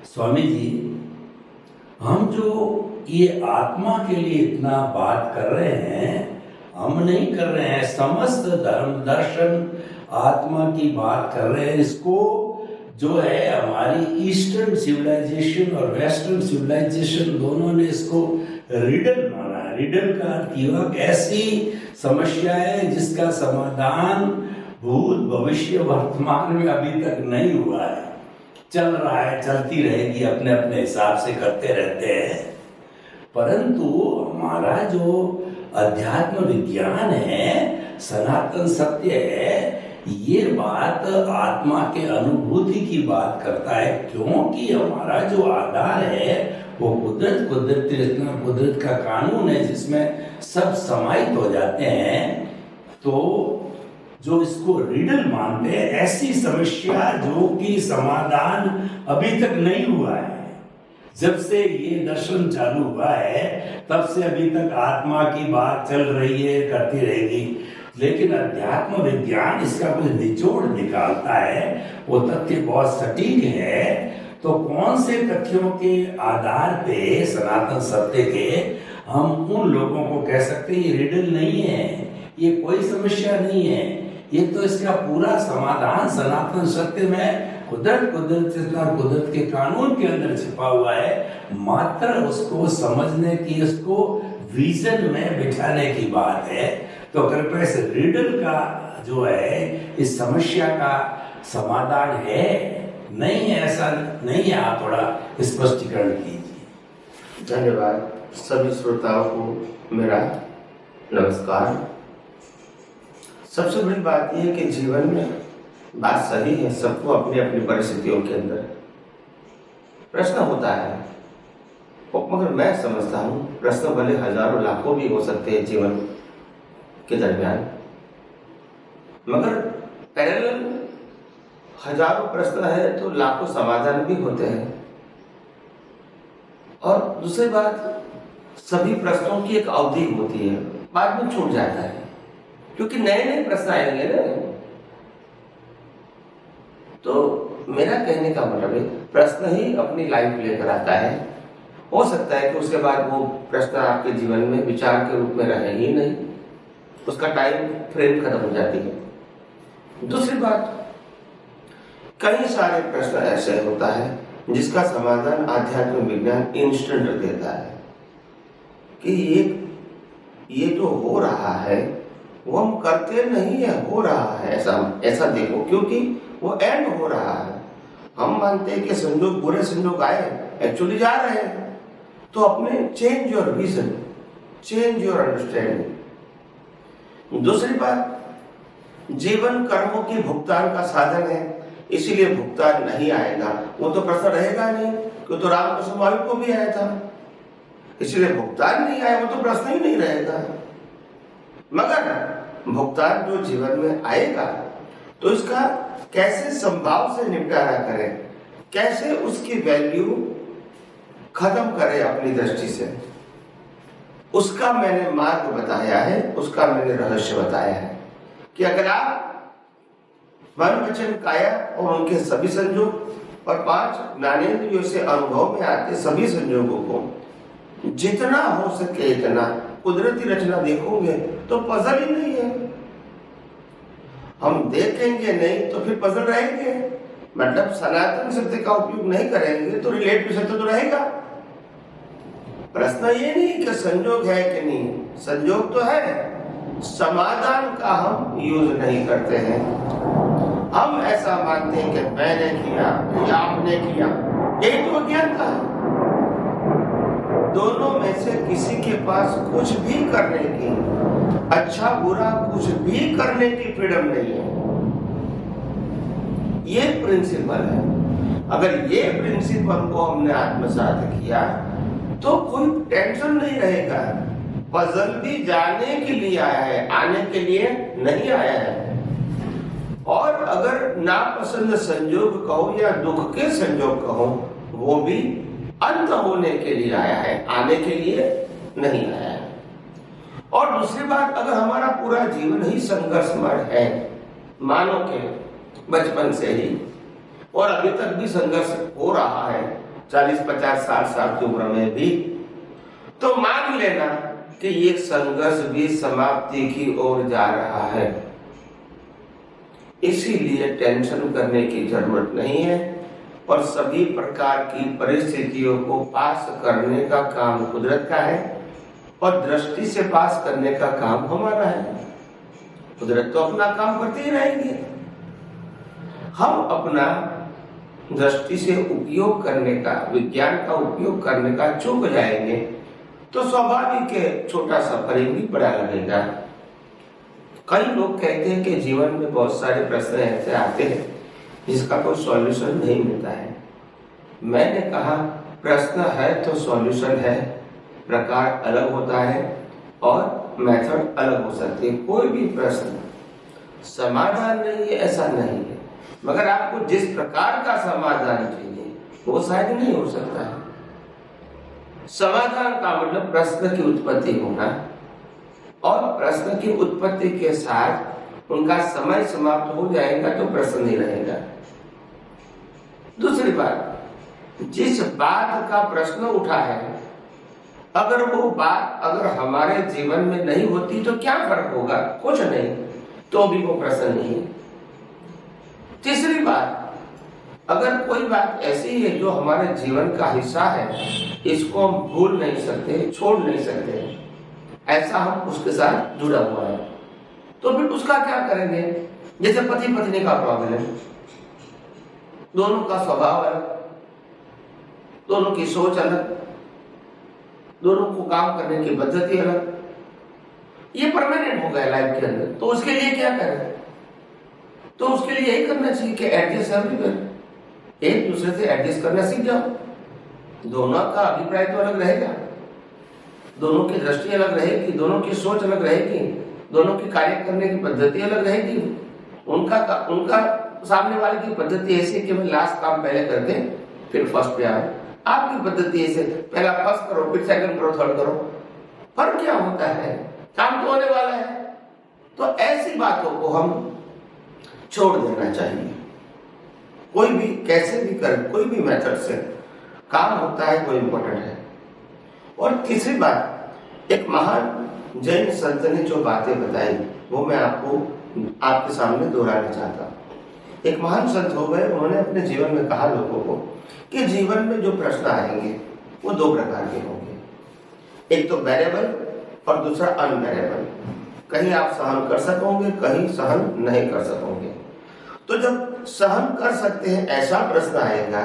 स्वामी जी, हम जो ये आत्मा के लिए इतना बात कर रहे हैं, हम नहीं कर रहे हैं, समस्त धर्म दर्शन आत्मा की बात कर रहे हैं। इसको जो है हमारी ईस्टर्न सिविलाइजेशन और वेस्टर्न सिविलाइजेशन दोनों ने इसको रिडल माना है। रिडल का अर्थ युवक ऐसी समस्या है जिसका समाधान भूत भविष्य वर्तमान में अभी तक नहीं हुआ है। चल रहा है, चलती रहेगी, अपने अपने हिसाब से करते रहते हैं। परंतु हमारा जो अध्यात्म विज्ञान है, सनातन सत्य है, ये बात आत्मा के अनुभूति की बात करता है। क्योंकि हमारा जो आधार है वो कुदरत का कानून है जिसमें सब समाहित हो जाते हैं। तो जो इसको रिडल मानते हैं, ऐसी समस्या जो कि समाधान अभी तक नहीं हुआ है। जब से ये दर्शन चालू हुआ है तब से अभी तक आत्मा की बात चल रही है, करती रहेगी। लेकिन अध्यात्म विज्ञान इसका कुछ निचोड़ निकालता है, वो तथ्य बहुत सटीक है। तो कौन से तथ्यों के आधार पे सनातन सत्य के हम उन लोगों को कह सकते हैं ये रिडल नहीं है, ये कोई समस्या नहीं है, ये तो इसका पूरा समाधान सनातन सत्य में कुदरत के कानून के अंदर छिपा हुआ है। मात्र उसको समझने की, उसको विजन में बिठाने की बात है। तो कृपया इस रिडल का जो है, इस समस्या का समाधान है नहीं है, ऐसा नहीं है, आप थोड़ा स्पष्टीकरण कीजिए। धन्यवाद। सभी श्रोताओं को मेरा नमस्कार। सबसे बड़ी बात यह है कि जीवन में बात सही है, सबको अपनी अपनी परिस्थितियों के अंदर प्रश्न होता है। मगर मैं समझता हूँ प्रश्न भले हजारों लाखों भी हो सकते हैं जीवन के दरमियान, मगर पैरेलल हजारों प्रश्न है तो लाखों समाधान भी होते हैं। और दूसरी बात, सभी प्रश्नों की एक अवधि होती है, बाद में छूट जाता है क्योंकि नए नए प्रश्न आएंगे ना। तो मेरा कहने का मतलब है प्रश्न ही अपनी लाइफ लेकर आता है। हो सकता है कि उसके बाद वो प्रश्न आपके जीवन में विचार के रूप में रहे ही नहीं, उसका टाइम फ्रेम खत्म हो जाती है। दूसरी बात, कई सारे प्रश्न ऐसे होता है जिसका समाधान आध्यात्मिक विज्ञान इंस्टेंट देता है कि ये जो हो रहा है वो हम करते नहीं है, हो रहा है, ऐसा देखो, क्योंकि वो एंड हो रहा है। हम मानते हैं कि संजोग, बुरे संजोग आए, एक्चुअली जा रहे हैं। तो अपने change your vision, change your understanding. दूसरी बात, जीवन कर्मों की भुगतान का साधन है, इसीलिए भुगतान नहीं आएगा, वो तो प्रश्न रहेगा नहीं, क्यों तो रामकृष्ण महावीर को भी आया था, इसलिए भुगतान नहीं आया, वो तो प्रश्न ही नहीं रहेगा। मगर भुगतान जो जीवन में आएगा तो इसका कैसे संभाव से निपटारा करें, कैसे उसकी वैल्यू खत्म करें अपनी दृष्टि से, उसका मैंने मार्ग बताया है, उसका मैंने रहस्य बताया है कि अगर आप मन वचन काया और उनके सभी संयोग और 5 ज्ञानेंद्रियों से अनुभव में आते सभी संयोगों को जितना हो सके इतना कुदरती रचना देखोगे तो पजल ही नहीं है। हम देखेंगे नहीं तो फिर पजल रहेंगे, मतलब सनातन सत्य का उपयोग नहीं करेंगे तो रिलेटिव सत्य तो रहेगा। प्रश्न ये नहीं कि संयोग है कि नहीं, संयोग तो है, समाधान का हम यूज नहीं करते हैं। हम ऐसा मानते हैं कि मैंने किया या आपने किया, यही तो ज्ञान का है। दोनों में से किसी के पास कुछ भी करने की, अच्छा बुरा कुछ भी करने की फ्रीडम नहीं है। ये प्रिंसिपल है। अगर ये प्रिंसिपल को हमने आत्मसात किया तो कोई टेंशन नहीं रहेगा। पजल भी जाने के लिए आया है, आने के लिए नहीं आया है। और अगर नापसंद संयोग कहो या दुख के संयोग कहो, वो भी अंत होने के लिए आया है, आने के लिए नहीं आया है। और दूसरी बात, अगर हमारा पूरा जीवन ही संघर्षमय है, मानो के बचपन से ही और अभी तक भी संघर्ष हो रहा है, 40-50, 60 साल की उम्र में भी, तो मान लेना कि ये संघर्ष भी समाप्ति की ओर जा रहा है। इसीलिए टेंशन करने की जरूरत नहीं है और सभी प्रकार की परिस्थितियों को पास करने का काम कुदरत का है और दृष्टि से पास करने का काम हमारा है। कुदरत तो अपना काम करते ही रहेंगे, हम अपना दृष्टि से उपयोग करने का, विज्ञान का उपयोग करने का चूक जाएंगे तो स्वाभाविक है छोटा सफरिंग भी बड़ा लगेगा। कई लोग कहते हैं कि जीवन में बहुत सारे प्रश्न ऐसे आते हैं जिसका कोई सॉल्यूशन नहीं मिलता है। मैंने कहा प्रश्न है तो सॉल्यूशन है, प्रकार अलग होता है और मेथड अलग हो सकती है। कोई भी प्रश्न समाधान नहीं है ऐसा नहीं है, मगर आपको जिस प्रकार का समाधान चाहिए वो शायद नहीं हो सकता है। समाधान का मतलब प्रश्न की उत्पत्ति होना और प्रश्न की उत्पत्ति के साथ उनका समय समाप्त हो जाएगा तो प्रश्न नहीं रहेगा। दूसरी बात, जिस बात का प्रश्न उठा है अगर वो बात अगर हमारे जीवन में नहीं होती तो क्या फर्क होगा? कुछ नहीं, तो भी वो प्रश्न नहीं है। तीसरी बात, अगर कोई बात ऐसी है जो हमारे जीवन का हिस्सा है, इसको हम भूल नहीं सकते, छोड़ नहीं सकते, ऐसा हम उसके साथ जुड़ा हुआ है, तो फिर उसका क्या करेंगे? जैसे पति पत्नी का प्रॉब्लम, दोनों का स्वभाव अलग, दोनों की सोच अलग, दोनों को काम करने की पद्धति अलग, ये परमानेंट हो गया लाइफ के अंदर, तो उसके लिए क्या करें? तो उसके लिए यही करना चाहिए कि एडजस्ट एवरीवेयर, एक दूसरे से एडजस्ट करना सीख जाओ। दोनों का अभिप्राय तो अलग रहेगा, दोनों की दृष्टि अलग रहेगी, दोनों की सोच अलग रहेगी, दोनों की कार्य करने की पद्धति अलग रहेगी। उनका सामने वाले की पद्धति ऐसी कि मैं लास्ट काम पहले कर दे फिर फर्स्ट पे आओ, आपकी पद्धति ऐसे पहला फर्स्ट करो फिर सेकंड करो थर्ड करो। फर्क क्या होता है? काम तो होने वाला है। तो ऐसी बातों को हम छोड़ देना चाहिए। कोई भी कैसे भी कर, कोई भी मेथड से काम होता है वो इम्पोर्टेंट है। और तीसरी बात, एक महान जैन संत ने जो बातें बताई वो मैं आपके सामने दोहराना चाहता हूँ। एक महान संत हो गए, उन्होंने अपने जीवन में कहा लोगों को कि जीवन में जो प्रश्न आएंगे वो दो प्रकार के होंगे, एक तो बेरेबल और दूसरा अनबेरेबल। कहीं आप सहन कर सकोगे, कहीं सहन नहीं कर सकोगे। तो जब सहन कर सकते हैं ऐसा प्रश्न आएगा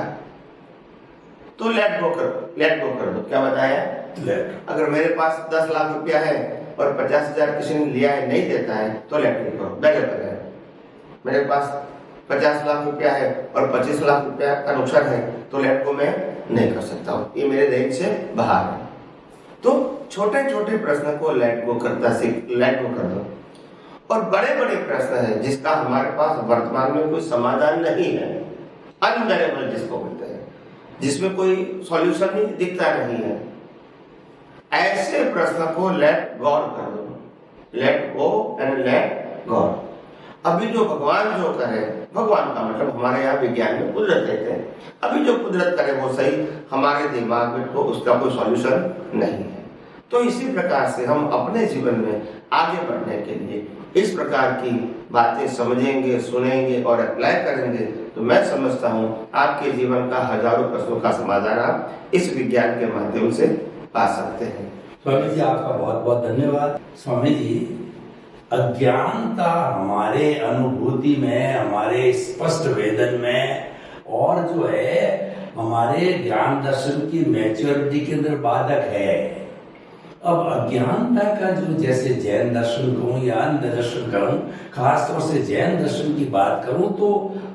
तो लेट गो कर दो। क्या बताया? अगर मेरे पास 10 लाख रुपया है और 50,000 किसी ने लिया है, नहीं देता है तो लेट गो करो, बेरेबल है। मेरे पास 50 लाख रुपया है और 25 लाख रुपया का नुकसान है तो लेट गो मैं नहीं कर सकता हूँ, ये मेरे रेंज से बाहर है। तो छोटे छोटे प्रश्न को लेट गो कर दो। और बड़े बड़े प्रश्न है जिसका हमारे पास वर्तमान में कोई समाधान नहीं है, अनबेरेबल जिसको बोलते हैं, जिसमें कोई सॉल्यूशन नहीं दिखता नहीं है, ऐसे प्रश्न को लेट गॉड कर दो। Let go and let God. अभी जो भगवान जो करे, भगवान का मतलब हमारे यहाँ विज्ञान में कुदरत कहते हैं, अभी जो कुदरत करे वो सही, हमारे दिमाग में तो उसका कोई सॉल्यूशन नहीं है। तो इसी प्रकार से हम अपने जीवन में आगे बढ़ने के लिए इस प्रकार की बातें समझेंगे, सुनेंगे और अप्लाई करेंगे तो मैं समझता हूँ आपके जीवन का हजारों प्रश्नों का समाधान आप इस विज्ञान के माध्यम से पा सकते हैं। स्वामी जी आपका बहुत बहुत धन्यवाद। स्वामी जी, अज्ञानता हमारे अनुभूति में, हमारे स्पष्ट वेदन में और जो है हमारे ज्ञान दर्शन की मैच्योरिटी के अंदर बाधक है। अब अज्ञानता का जो, जैसे जैन दर्शन कहूँ या अन्य दर्शन कहूँ, खासतौर से जैन दर्शन की बात करूँ तो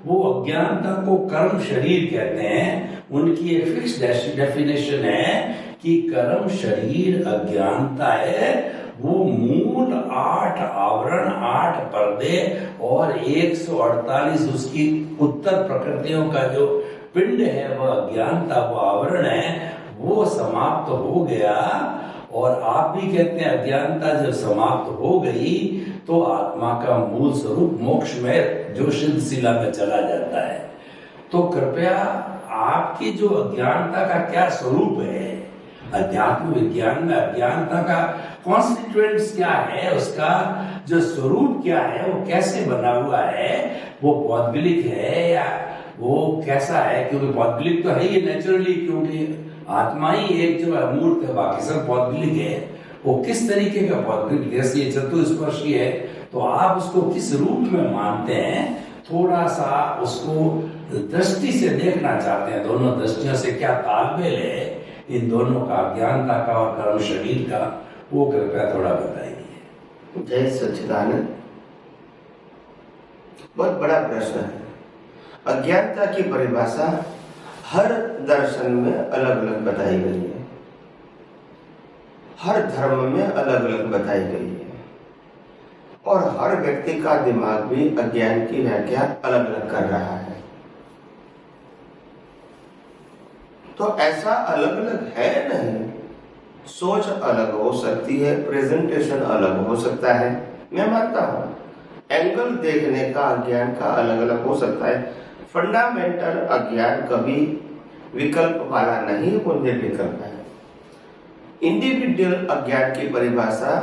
वो अज्ञानता को कर्म शरीर कहते हैं। उनकी एक फिक्स डेफिनेशन है कि कर्म शरीर अज्ञानता है, वो मूल 8 आवरण, 8 पर्दे और 148 उसकी उत्तर प्रकृतियों का जो पिंड है वह अज्ञानता, वो आवरण है, वो समाप्त हो गया। और आप भी कहते हैं अज्ञानता जब समाप्त हो गई तो आत्मा का मूल स्वरूप मोक्ष में जो सिद्ध शिला में चला जाता है। तो कृपया आपकी जो अज्ञानता का क्या स्वरूप है, अध्यात्म विज्ञान में अज्ञानता का कॉन्स्टिट्यूएंट्स क्या है, उसका जो स्वरूप क्या है, वो कैसे बना हुआ है, वो पौद्गलिक है या वो कैसा है? क्योंकि पौद्गलिक तो है ही नेचुरली, क्योंकि आत्मा ही एक जो अमूर्त है, बाकी सब पौद्गलिक है। वो किस तरीके का पौद्गलिक, जैसे ये चतुस्पर्शी है तो आप उसको किस रूप में मानते हैं, थोड़ा सा उसको दृष्टि से देखना चाहते हैं। दोनों दृष्टियों से क्या तालमेल है इन दोनों का, अज्ञानता का और कर्म शरीर का, वो कृपया थोड़ा बताइए। जय सच्चिदानंद। बहुत बड़ा प्रश्न है। अज्ञानता की परिभाषा हर दर्शन में अलग अलग बताई गई है, हर धर्म में अलग अलग बताई गई है, और हर व्यक्ति का दिमाग भी अज्ञान की व्याख्या अलग अलग कर रहा है। तो ऐसा अलग अलग है नहीं, सोच अलग हो सकती है, प्रेजेंटेशन अलग हो सकता है, मैं मानता हूं। एंगल देखने का अज्ञान का अलग अलग हो सकता है। फंडामेंटल अज्ञान कभी विकल्प वाला नहीं, वो निर्विकल्प है। इंडिविजुअल अज्ञान की परिभाषा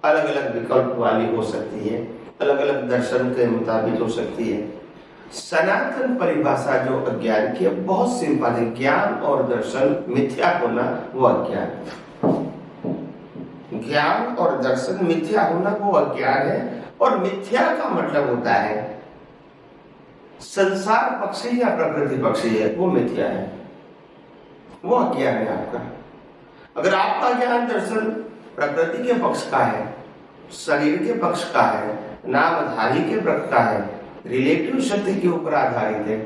अलग अलग विकल्प वाली हो सकती है, अलग अलग दर्शन के मुताबिक हो सकती है। सनातन परिभाषा जो अज्ञान की है बहुत सिंपल है। ज्ञान और दर्शन मिथ्या होना वो अज्ञान है। ज्ञान और दर्शन मिथ्या होना वो अज्ञान है, और मिथ्या का मतलब होता है संसार पक्षी या प्रकृति पक्षी है, वो मिथ्या है, वो अज्ञान है आपका। अगर आपका ज्ञान दर्शन प्रकृति के पक्ष का है, शरीर के पक्ष का है, नामधारी के पक्ष का है, रिलेटिव सत्य के ऊपर आधारित है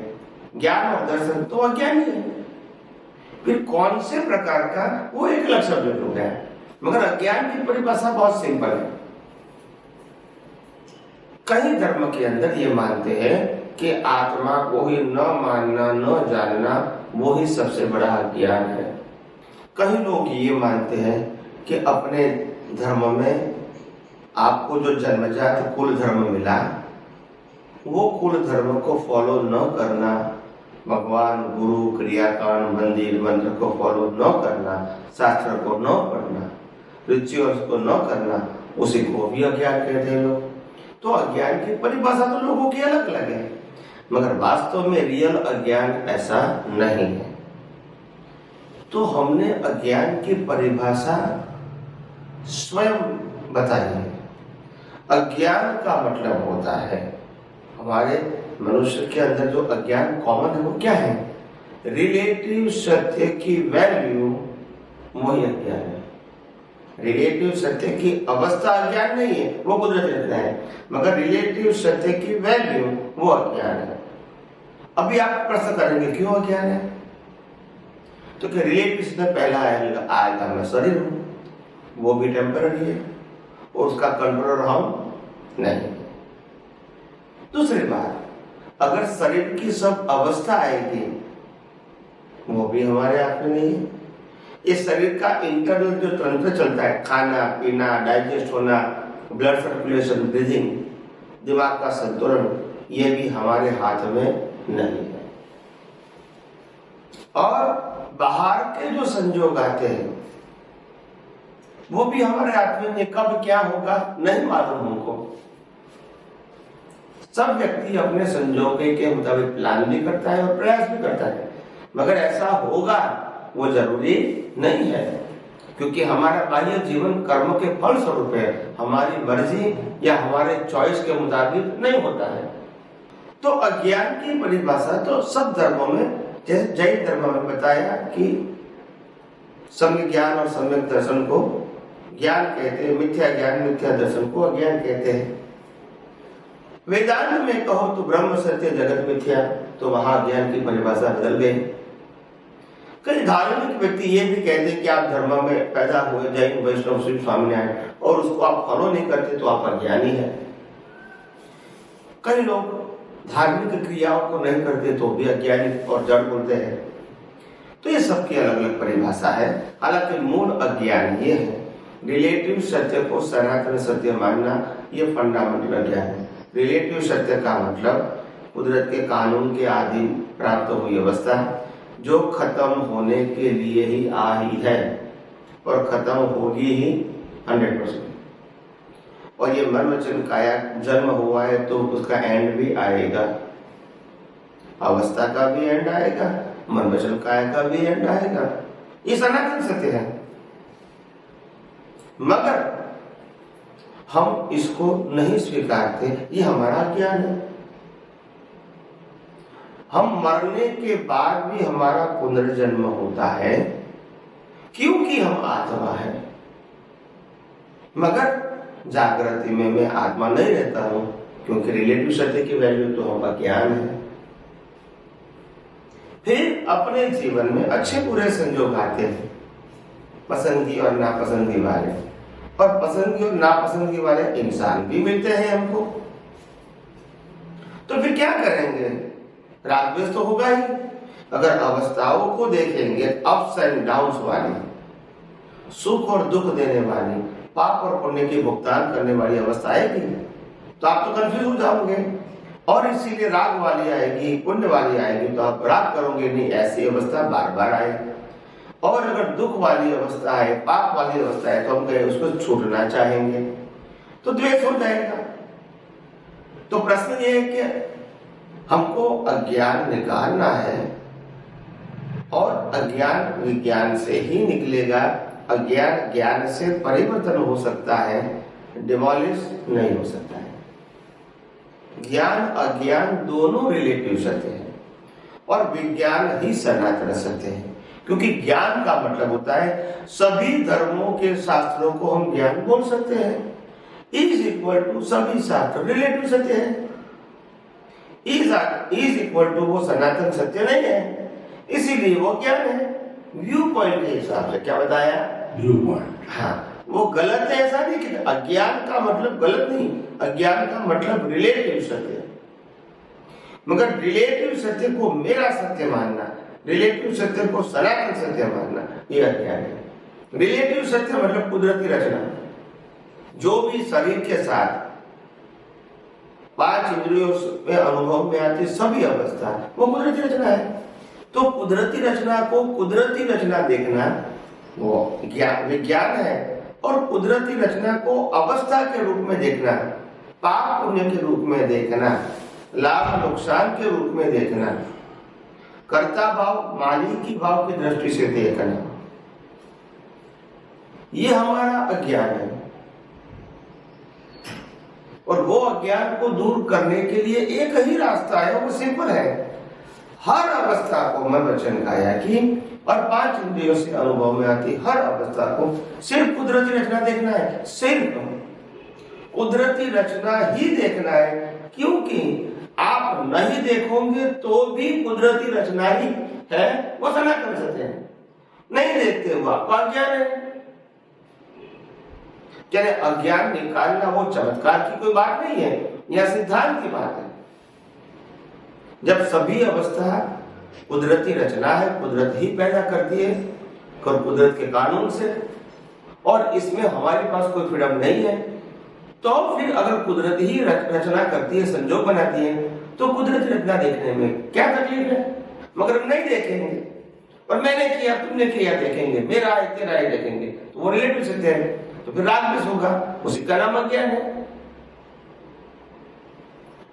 ज्ञान और दर्शन, तो अज्ञान ही है। फिर कौन से प्रकार का, वो एक अलग सब्जेक्ट हो गया है। मगर अज्ञान की परिभाषा बहुत सिंपल है। कई धर्म के अंदर ये मानते हैं कि आत्मा को ही न मानना, न जानना, वो ही सबसे बड़ा अज्ञान है। कई लोग ये मानते हैं कि अपने धर्म में आपको जो जन्मजात कुल धर्म मिला, वो कुल धर्म को फॉलो न करना, भगवान, गुरु, क्रियाकांड, मंदिर, मंत्र को फॉलो न करना, शास्त्र को न पढ़ना, रिचुअल्स को न करना, उसी को भी अज्ञान कहते हैं लोग। तो अज्ञान की परिभाषा तो लोगों की अलग अलग है, मगर वास्तव में रियल अज्ञान ऐसा नहीं है। तो हमने अज्ञान की परिभाषा स्वयं बताई है। अज्ञान का मतलब होता है, हमारे मनुष्य के अंदर जो अज्ञान कॉमन है वो क्या है? रिलेटिव सत्य की वैल्यू, वही अज्ञान है। रिलेटिव सत्य की अवस्था अज्ञान नहीं है, वो कुदरत रहता है, मगर रिलेटिव सत्य की वैल्यू वो अज्ञान है। अभी आप प्रश्न करेंगे क्यों अज्ञान है? तो क्या रिलेटिव से पहला आएगा मैं शरीर हूं, वो भी टेम्पररी है, और उसका कंट्रोलर हम नहीं। दूसरी बात, अगर शरीर की सब अवस्था आएगी, वो भी हमारे हाथ में नहीं है। इस शरीर का इंटरनल जो तंत्र चलता है, खाना पीना, डाइजेस्ट होना, ब्लड सर्कुलेशन, ब्रीदिंग, दिमाग का संतुलन, ये भी हमारे हाथ में नहीं है। और बाहर के जो संयोग आते हैं वो भी हमारे हाथ में नहीं, कब क्या होगा नहीं मालूम हमको। सब व्यक्ति अपने संयोग के मुताबिक प्लान भी करता है और प्रयास भी करता है, मगर ऐसा होगा वो जरूरी नहीं है, क्योंकि हमारा बाह्य जीवन कर्म के फल स्वरूप है, हमारी मर्जी या हमारे चॉइस के मुताबिक नहीं होता है। तो अज्ञान की परिभाषा तो सब धर्मों में, जैसे जैन धर्म में बताया कि सम्यक ज्ञान और सम्यक दर्शन को ज्ञान कहते हैं, मिथ्या ज्ञान मिथ्या दर्शन को अज्ञान कहते हैं। वेदांत में कहो तो ब्रह्म सत्य जगत मिथ्या, तो वहां ज्ञान की परिभाषा बदल गई। कई धार्मिक व्यक्ति ये भी कहते हैं कि आप धर्म में पैदा हुए, जैन वैष्णव शिव स्वामीनारायण, और उसको आप फॉलो नहीं करते तो आप अज्ञानी हैं। कई लोग धार्मिक क्रियाओं को नहीं करते तो भी अज्ञानी और जड़ बोलते हैं। तो ये सबकी अलग अलग परिभाषा है। हालांकि मूल अज्ञान ये है, रिलेटिव सत्य को सनातन सत्य मानना, ये फंडामेंटल अज्ञान है। रिलेटिव सत्य का मतलब कुदरत के कानून के आधीन प्राप्त हुई अवस्था, जो खत्म होने के लिए ही आई है और खत्म होगी ही 100%। और ये मन वचन काया जन्म हुआ है तो उसका एंड भी आएगा, अवस्था का भी एंड आएगा, मन वचन काया का भी एंड आएगा। ये सनातन सत्य है, मगर हम इसको नहीं स्वीकारते, ये हमारा ज्ञान है। हम मरने के बाद भी हमारा पुनर्जन्म होता है क्योंकि हम आत्मा है, मगर जागृति में मैं आत्मा नहीं रहता हूं क्योंकि रिलेटिव सत्य की वैल्यू तो हम अज्ञान है। फिर अपने जीवन में अच्छे बुरे संयोग आते हैं, पसंदगी और नापसंदगी वाले, और पसंदगी और नापसंदगी वाले इंसान भी मिलते हैं हमको। तो फिर क्या करेंगे? राग द्वेष तो होगा ही। अगर अवस्थाओं को देखेंगे, अप्स एंड डाउन्स वाली, सुख और दुख देने वाली, पाप और पुण्य की भुगतान करने वाली अवस्था आएगी तो आप तो कंफ्यूज हो जाओगे, और इसीलिए राग वाली आएगी, पुण्य वाली आएगी तो आप राग करोगे नहीं, ऐसी अवस्था बार बार आएगी। और अगर दुख वाली अवस्था है, पाप वाली अवस्था है तो हम कहें उसको छूटना चाहेंगे तो द्वेष हो जाएगा। तो प्रश्न ये है कि हमको अज्ञान निकालना है, और अज्ञान विज्ञान से ही निकलेगा। अज्ञान ज्ञान से परिवर्तन हो सकता है, डिमोलिश नहीं हो सकता है। ज्ञान अज्ञान दोनों रिलेटिव सत्य है, और विज्ञान ही सनातन सत्य है। क्योंकि ज्ञान का मतलब होता है सभी धर्मों के शास्त्रों को हम ज्ञान बोल सकते हैं। इज इक्वल टू सभी शास्त्र रिलेटिव सत्य है, इज इक्वल टू वो सनातन सत्य नहीं है, इसीलिए वो ज्ञान है। व्यू पॉइंट के हिसाब से क्या बताया? View point. हाँ, वो गलत है ऐसा नहीं कि अज्ञान का मतलब गलत नहीं, अज्ञान का मतलब रिलेटिव सत्य। मगर रिलेटिव सत्य को मेरा सत्य मानना, रिलेटिव सत्य को सनातन सत्य मानना, ये अज्ञान है। रिलेटिव सत्य मतलब कुदरती रचना, जो भी शरीर के साथ 5 इंद्रियों में अनुभव में आती सभी अवस्था वो कुदरती रचना है। तो कुदरती रचना को कुदरती रचना देखना वो विज्ञान है, और कुदरती रचना को अवस्था के रूप में देखना, पाप पुण्य के रूप में देखना, लाभ नुकसान के रूप में देखना, कर्ता भाव मालिकी भाव की दृष्टि से देखना, ये हमारा अज्ञान है। और वो अज्ञान को दूर करने के लिए एक ही रास्ता है, वो सिंपल है। हर अवस्था को मन वचन काया की और 5 इंद्रियों से अनुभव में आती हर अवस्था को सिर्फ कुदरती रचना देखना है, सिर्फ कुदरती रचना ही देखना है। क्योंकि आप नहीं देखोगे तो भी कुदरती रचना ही है, वो सनातन सत्य है। नहीं देखते हो आपका अज्ञान है। क्या अज्ञान निकालना वो चमत्कार की कोई बात नहीं है, यह सिद्धांत की बात है। जब सभी अवस्था कुदरती रचना है, कुदरत ही पैदा करती है और कुदरत के कानून से, और इसमें हमारे पास कोई फ्रीडम नहीं है, तो फिर अगर कुदरत ही रचना करती है, संजोग बनाती है, तो कुदरती रचना देखने में क्या तकलीफ है? मगर हम नहीं देखेंगे, और मैंने किया तुमने किया देखेंगे, मेरा है तेरा है देखेंगे, तो वो रिलेटिव सत्य है, तो फिर राग द्वेष होगा, उसी का नाम अज्ञान है।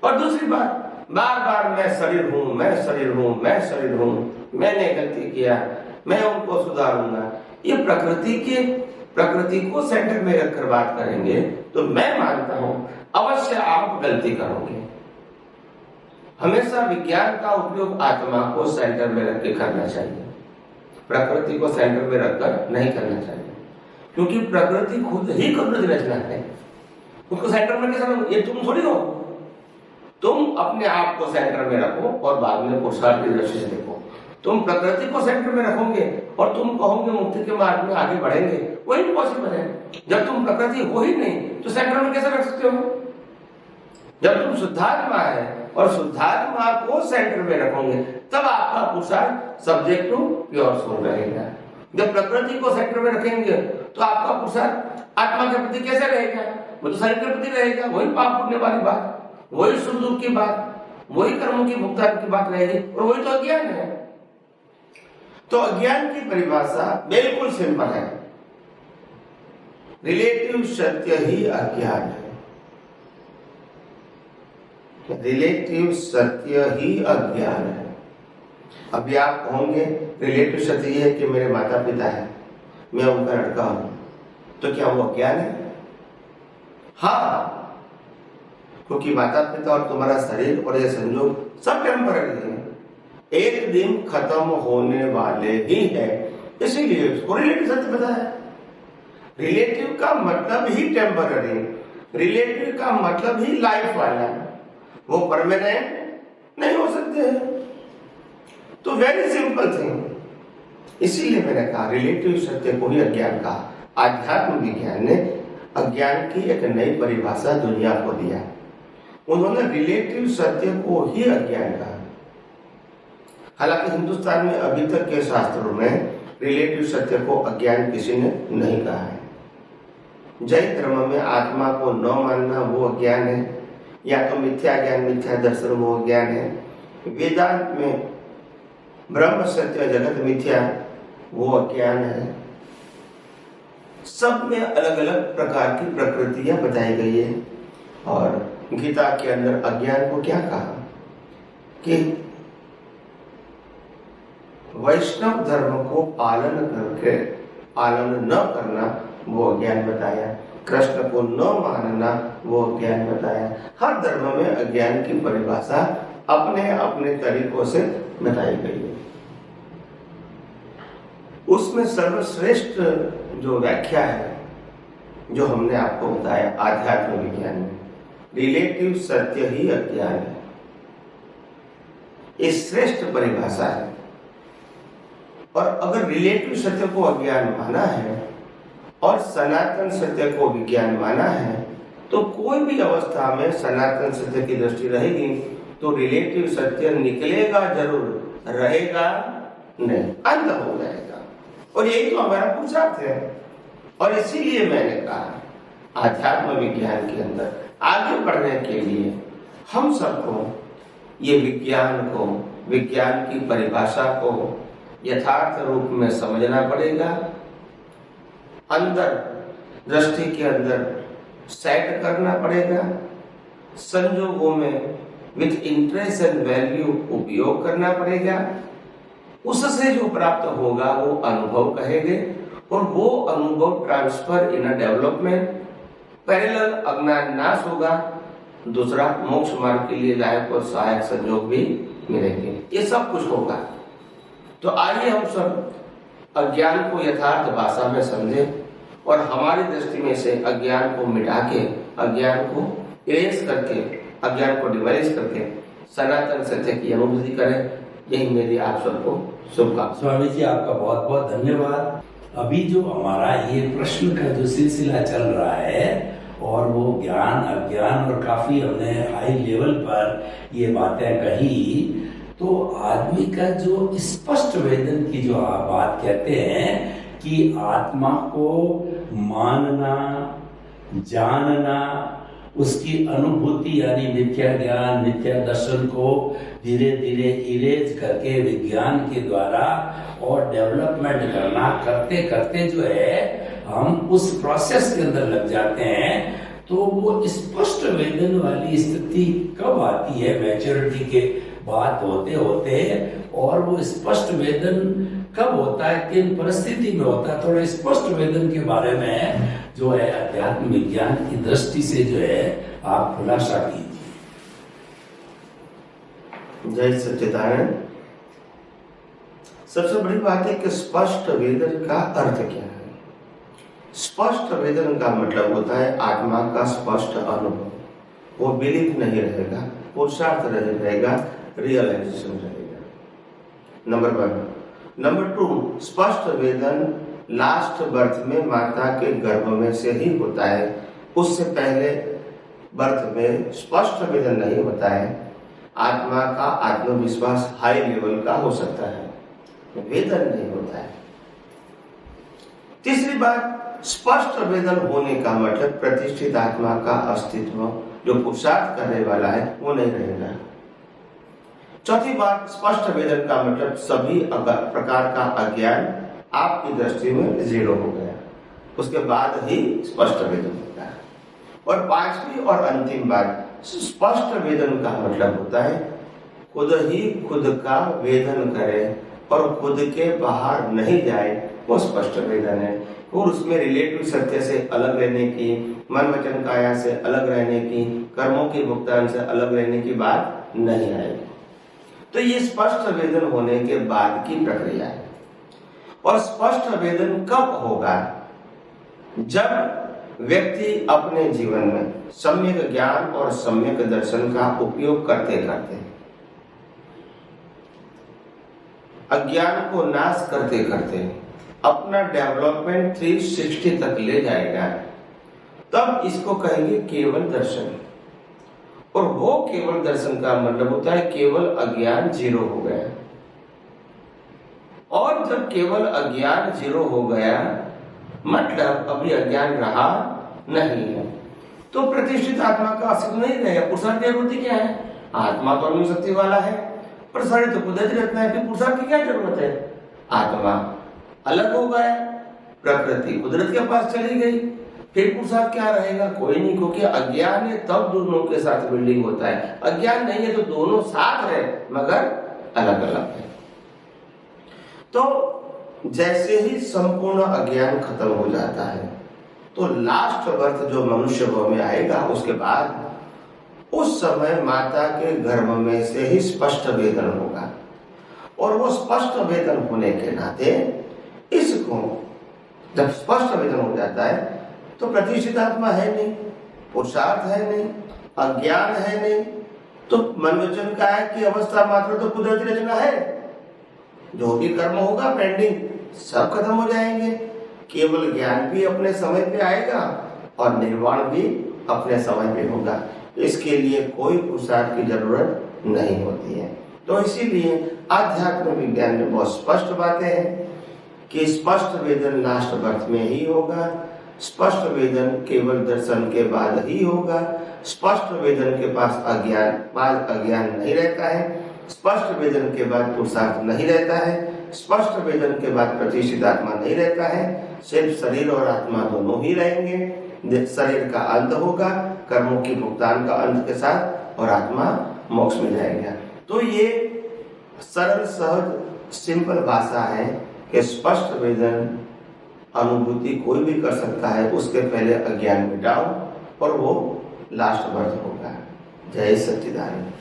और दूसरी बात, बार बार मैं शरीर हूं, मैं शरीर हूं, मैं शरीर हूं, मैंने गलती किया, मैं उनको सुधारूंगा, ये प्रकृति को सेंटर में रखकर बात करेंगे तो मैं मानता हूं अवश्य आप गलती करोगे। हमेशा विज्ञान का उपयोग आत्मा को सेंटर में रख के करना चाहिए, प्रकृति को सेंटर में रखकर नहीं करना चाहिए, क्योंकि प्रकृति खुद ही कुदरती रचना है। उसको सेंटर में कैसे? ये तुम थोड़ी हो। तुम अपने आप को सेंटर में रखो और बाद में पुरुषार्थ की दृष्टि से देखो। तुम प्रकृति को सेंटर में रखोगे और तुम कहोगे मुक्ति के मार्ग में आगे बढ़ेंगे, वो इम्पॉसिबल है। जब तुम प्रकृति हो ही नहीं तो सेंटर में कैसे रख सकते हो? जब तुम शुद्धात्मा है और शुद्धात्मा को सेंटर में रखोगे तब आपका पुरुषार्थ सब्जेक्ट टू प्योर सोल रहेगा। जब प्रकृति को सेंटर में रखेंगे तो आपका पुरुषार्थ आत्मा के प्रति कैसे रहेगा? वो तो शरीर के प्रति रहेगा। वही पाप पुण्य वाली बात, वही सुख दुख की बात, वही कर्मों की भुगतान की बात रहेगी, और वही तो अज्ञान है। तो अज्ञान की परिभाषा बिल्कुल सिंपल है, रिलेटिव सत्य ही अज्ञान है। रिलेटिव सत्य ही अज्ञान है। अभी आप कहोगे रिलेटिव सत्य ये है कि मेरे माता पिता है, मैं उनका लड़का हूं, तो क्या वो अज्ञान है? हाँ, क्योंकि माता पिता और तुम्हारा शरीर और ये संयोग सब टेम्पररी है, एक दिन खत्म होने वाले ही है, इसीलिए उसको रिलेटिव सत्य बताया। रिलेटिव का मतलब ही टेम्पररी, रिलेटिव का मतलब ही लाइफ वाला, वो परमानेंट नहीं हो सकते हैं। तो वेरी सिंपल थिंग, इसीलिए मैंने कहा रिलेटिव सत्य को ही अज्ञान कहा। आध्यात्म विज्ञान ने अज्ञान की एक नई परिभाषा दुनिया को दिया। उन्होंने रिलेटिव सत्य को ही अज्ञान कहा। हालांकि हिंदुस्तान में अभी तक के शास्त्रों में रिलेटिव सत्य को अज्ञान किसी ने नहीं कहा है। जैन धर्म में आत्मा को न मानना वो अज्ञान है, या तो मिथ्या ज्ञान, मिथ्या दर्शन वो अज्ञान है। वेदांत में ब्रह्म सत्य जगत मिथ्या वो अज्ञान है। सब में अलग अलग प्रकार की प्रकृतियां बताई गई है। और गीता के अंदर अज्ञान को क्या कहा कि वैष्णव धर्म को पालन करके पालन न करना वो अज्ञान बताया, कृष्ण को न मानना वो अज्ञान बताया। हर धर्म में अज्ञान की परिभाषा अपने अपने तरीकों से बताई गई है। उसमें सर्वश्रेष्ठ जो व्याख्या है जो हमने आपको बताया आध्यात्म विज्ञान में, रिलेटिव सत्य ही अज्ञान है, ये श्रेष्ठ परिभाषा है। और अगर रिलेटिव सत्य को अज्ञान माना है और सनातन सत्य को विज्ञान माना है, तो कोई भी अवस्था में सनातन सत्य की दृष्टि रहेगी तो रिलेटिव सत्य निकलेगा जरूर, रहेगा नहीं, अंत हो जाएगा। और यही तो हमारा पुरुषार्थ है। और इसीलिए मैंने कहा आध्यात्म विज्ञान के अंदर आगे बढ़ने के लिए हम सबको ये विज्ञान को, विज्ञान की परिभाषा को यथार्थ रूप में समझना पड़ेगा। अंदर दृष्टि के अंदर सेट करना पड़ेगा, संजोगों में विथ इंटरेस्ट एंड वैल्यू उपयोग करना पड़ेगा। उससे जो प्राप्त होगा वो अनुभव कहेंगे, और वो अनुभव transfer in a development, parallel अज्ञान नाश होगा, दूसरा मोक्ष मार्ग के लिए लायक और सहायक संयोग भी मिलेंगे। ये सब कुछ होगा। तो आइए हम सब अज्ञान को यथार्थ भाषा में समझें और हमारी दृष्टि में से अज्ञान को मिटा के, अज्ञान को इरेज करके, अज्ञान को डिवाइस करके सनातन सत्य की अनुभूति करें। यही मेरी आप सबको शुभकामनाएं। स्वामी जी आपका बहुत बहुत धन्यवाद। अभी जो हमारा ये प्रश्न का जो सिलसिला चल रहा है और वो ज्ञान अज्ञान और काफी हमने हाई लेवल पर ये बातें कही, तो आदमी का जो स्पष्ट वेदन की जो आप बात कहते हैं कि आत्मा को मानना, जानना, उसकी अनुभूति यानी मिथ्या ज्ञान, मिथ्या दर्शन को धीरे धीरे इरेज करके विज्ञान के द्वारा और डेवलपमेंट करना, करते करते जो है हम उस प्रोसेस के अंदर लग जाते हैं। तो वो स्पष्ट वेदन वाली स्थिति कब आती है? मैच्योरिटी के बात होते होते, और वो स्पष्ट वेदन कब होता है, किन परिस्थिति में होता है? थोड़ा स्पष्ट वेदन के बारे में जो है अध्यात्म विज्ञान की दृष्टि से जो है आप खुलासा कीजिए। जय सच्चिदानंद। सबसे बड़ी बात है कि स्पष्ट वेदन का अर्थ क्या है। स्पष्ट वेदन का मतलब होता है आत्मा का स्पष्ट अनुभव, वो बिलीफ नहीं रहेगा, पुरुषार्थ रहेगा, रियलाइजेशन रहेगा। नंबर 1। नंबर 2, स्पष्ट वेदन लास्ट बर्थ में माता के गर्भ में से ही होता है, उससे पहले बर्थ में स्पष्ट वेदन नहीं होता है। आत्मा का आत्मविश्वास हाई लेवल का हो सकता है, वेदन नहीं होता है। तीसरी बात, स्पष्ट वेदन होने का मतलब प्रतिष्ठित आत्मा का अस्तित्व जो पुरुषार्थ करने वाला है वो नहीं रहेगा। चौथी बात, स्पष्ट वेदन का मतलब सभी प्रकार का अज्ञान आपकी दृष्टि में जीरो हो गया, उसके बाद ही स्पष्ट वेदन होता है। और पांचवी और अंतिम बात, स्पष्ट वेदन का मतलब होता है खुद ही खुद का वेदन करे और खुद के बाहर नहीं जाए, वो स्पष्ट वेदन है। और उसमें रिलेटिव सत्य से अलग रहने की, मन वचन काया से अलग रहने की, कर्मों के भुगतान से अलग रहने की बात नहीं आएगी। तो ये स्पष्ट वेदन होने के बाद की प्रक्रिया है। और स्पष्ट वेदन कब होगा? जब व्यक्ति अपने जीवन में सम्यक ज्ञान और सम्यक दर्शन का उपयोग करते करते, अज्ञान को नाश करते करते अपना डेवलपमेंट 360 तक ले जाएगा, तब इसको कहेंगे केवल दर्शन। और वो केवल दर्शन का मतलब होता है केवल अज्ञान जीरो हो गया। और जब केवल अज्ञान जीरो हो गया मतलब अभी अज्ञान रहा नहीं है, तो प्रतिष्ठित आत्मा का अस्तित्व नहीं रहेगा। पुरुषार्थ की जरूरत क्या है? आत्मा तो अन्य शक्ति वाला है, पर सारे तो कुदरती रत्न है, फिर पुरुषार्थ की क्या जरूरत है? आत्मा अलग हो गया, प्रकृति कुदरत के पास चली गई, फिर पुरुषार्थ क्या रहेगा? कोई नहीं, क्योंकि अज्ञान है तब दोनों के साथ बिल्डिंग होता है। अज्ञान नहीं है तो दोनों साथ है मगर अलग अलग है। तो जैसे ही संपूर्ण अज्ञान खत्म हो जाता है तो लास्ट बर्थ जो मनुष्य में आएगा, उसके बाद उस समय माता के गर्भ में से ही स्पष्ट वेदन होगा। और वो स्पष्ट वेदन होने के नाते इसको जब स्पष्ट वेदन हो जाता है तो प्रतिष्ठित आत्मा है नहीं, पुरुषार्थ है नहीं, अज्ञान है नहीं, तो मन वचन काया की अवस्था मात्र तो कुदरती रचना है। जो भी कर्म होगा पेंडिंग सब खत्म हो जाएंगे, केवल ज्ञान भी अपने समय पे आएगा और निर्वाण भी अपने समय पे होगा। इसके लिए कोई पुरुषार्थ की जरूरत नहीं होती है। तो इसीलिए आध्यात्म विज्ञान में बहुत स्पष्ट बातें हैं कि स्पष्ट वेदन लास्ट बर्थ में ही होगा, स्पष्ट वेदन केवल दर्शन के बाद ही होगा, स्पष्ट वेदन के पास अज्ञान नहीं रहता है, स्पष्ट वेदन के बाद पुरुषार्थ नहीं रहता है, स्पष्ट वेदन के बाद प्रतिष्ठित आत्मा नहीं रहता है, सिर्फ शरीर और आत्मा दोनों ही रहेंगे। शरीर का अंत होगा कर्मों की भुगतान का अंत के साथ और आत्मा मोक्ष में जाएगा। तो ये सरल सहज सिंपल भाषा है कि स्पष्ट वेदन अनुभूति कोई भी कर सकता है, उसके पहले अज्ञान मिटाओ और वो लास्ट बर्थ होगा। जय सच्चिदानंद।